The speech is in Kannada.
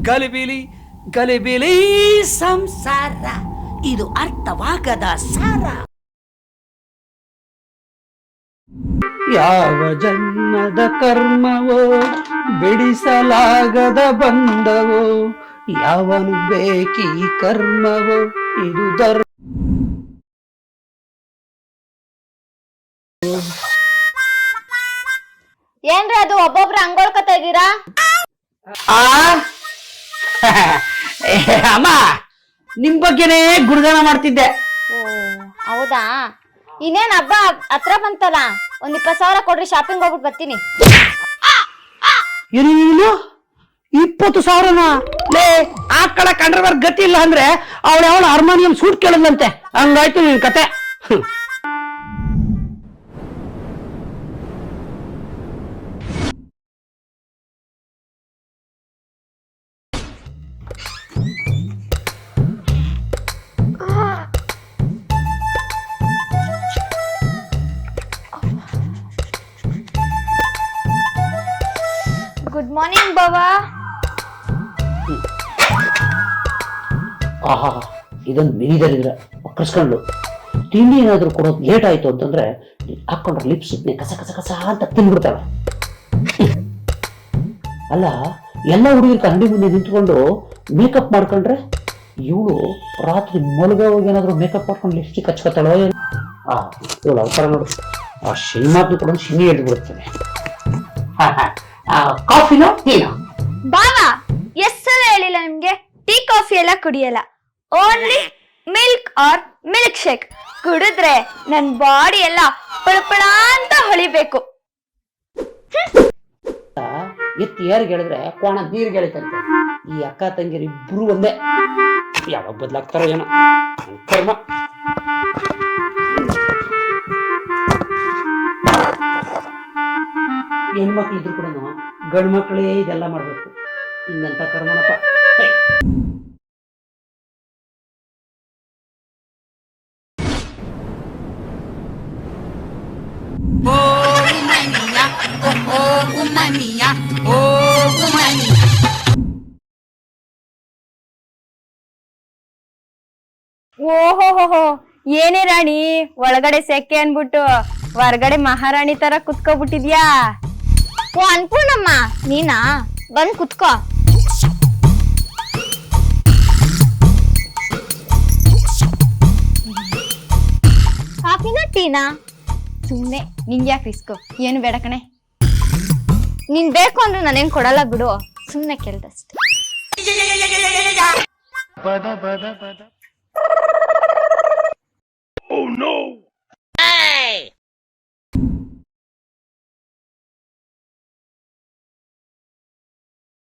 ಗಲಿಬಿಲಿ ಗಲಿಬಿಲಿ ಸಂಸಾರ, ಇದು ಅರ್ಥವಾಗದ ಸಾರ. ಯಾವ ಜನ್ಮದ ಕರ್ಮವೋ ಬಿಡಿಸಲಾಗದ ಬಂದವೋ, ಯಾವನು ಬೇಕಿ ಕರ್ಮವೋ ಇದು ಧರ್ಮ. ಏನ್ರಿ ಅದು ಒಬ್ಬೊಬ್ರು ಹಂಗೊಳ್ಕೊತಾ ಇದೀರಾ? ಅಮ್ಮ, ನಿಮ್ ಬಗ್ಗೆನೇ ಗುಣಗಾನ ಮಾಡ್ತಿದ್ದೆ. ಓ ಹೌದಾ? ಇನ್ನೇನ್ ಹಬ್ಬ ಹತ್ರ ಬಂತಲ್ಲ, ಒಂದ್ 20,000 ಕೊಡ್ರಿ, ಶಾಪಿಂಗ್ ಹೋಗ್ಬಿಟ್ಟು ಬರ್ತೀನಿ. ಏನು 20,000ನ? ಲೇ, ಆ ಕಡೆ ಕಂಡ್ರವರ್ ಗತಿ ಇಲ್ಲ ಅಂದ್ರೆ ಅವಳು ಹಾರ್ಮೋನಿಯಂ ಸೂಟ್ ಕೇಳದಂತೆ. ಹಂಗಾಯ್ತು ನಿನ್ ಕತೆ. ಗುಡ್ ಮಾರ್ನಿಂಗ್ ಬಾವಾ. ಆಹಾ, ಇದೊಂದು ಮಿನಿದರಿದ್ರೆ ಒಕ್ಕರ್ಸ್ಕೊಂಡು ತಿಂಡಿ ಏನಾದ್ರು ಕೊಡೋದು ಲೇಟ್ ಆಯ್ತು ಅಂತಂದ್ರೆ ಹಾಕೊಂಡ್ರೆ ಲಿಪ್ಸ್ಟಿಕ್ನೆ ಕಸ ಕಸ ಕಸ ಅಂತ ತಿನ್ಬಿಡ್ತಾವೆ. ಅಲ್ಲ, ಎಲ್ಲ ಹುಡುಗರಿಗೆ ಅಂಗಡಿ ಮುಂದೆ ನಿಂತ್ಕೊಂಡು ಮೇಕಪ್ ಮಾಡ್ಕೊಂಡ್ರೆ ಇವಳು ರಾತ್ರಿ ಮಲಗೋವಾಗ ಏನಾದ್ರು ಮೇಕಪ್ ಮಾಡ್ಕೊಂಡು ಲಿಪ್ಸ್ಟಿಕ್ ಹಚ್ಕೊತಾಳೋ ಏನು? ಇವಳು ಅವತಾರ ನೋಡು, ಆ ಸಿನಿಮಾದ್ನು ಕೂಡ ಸಿನಿ ಎದ್ದು ಬಿಡುತ್ತದೆ. ಕಾಫಿನೋ ಟೀನೋ? ಬಾವಾ, ಎಷ್ಟರ ಹೇಳಿಲ್ಲ ನಿಮ್ಗೆ, ಟೀ ಕಾಫಿ ಎಲ್ಲ ಕುಡಿಯಲ್ಲ, only milk or milkshake ಕುಡಿದ್ರೆ ನನ್ ಬಾಡಿ ಎಲ್ಲ ಪಳಪಳ ಅಂತ ಹೊಳಿಬೇಕು. ಎತ್ತಿ ಯಾರಿಗೆ ಹೇಳಿದ್ರೆ ಕೋಣ ನೀರಿಗೆ ಹೇಳಿತಂತೆ. ಈ ಅಕ್ಕ ತಂಗಿರು ಇಬ್ರು ಒಂದೇ, ಯಾವಾಗ ಬದಲಾಗ್ತಾರೋ ಏನೋ ಕರ್ಮ. ಹೆಣ್ಮಕ್ಳು ಇದ್ರು ಕೂಡ ಗಂಡು ಮಕ್ಕಳೇ ಇದೆಲ್ಲ ಮಾಡ್ಬೇಕು. ಹಿಂಗಂತ ಕರ್ಮನಪ್ಪ. ಓಹೋ, ಏನೇ ರಾಣಿ, ಒಳಗಡೆ ಸೆಕೆ ಅನ್ಬಿಟ್ಟು ಹೊರಗಡೆ ಮಹಾರಾಣಿ ತರ ಕುತ್ಕೋಬಿಟ್ಟಿದ್ಯಾ? ಓ ಅನ್ಪೂರ್ಣಮ್ಮ, ನೀನಾ? ಬಂದ್ ಕುತ್ಕೋ. ಕಾಫಿನ ಟೀನಾ? ಸುಮ್ನೆ ನಿಂಗೆ ಯಾಕೆ ರಿಸ್ಕು, ಏನು ಬೇಡ ಕಣೆ. ನೀನ್ ಬೇಕು ಅಂದ್ರೆ ನಾನೇನ್ ಕೊಡಲ್ಲ ಬಿಡು, ಸುಮ್ನೆ ಕೇಳ್ದಷ್ಟೆ.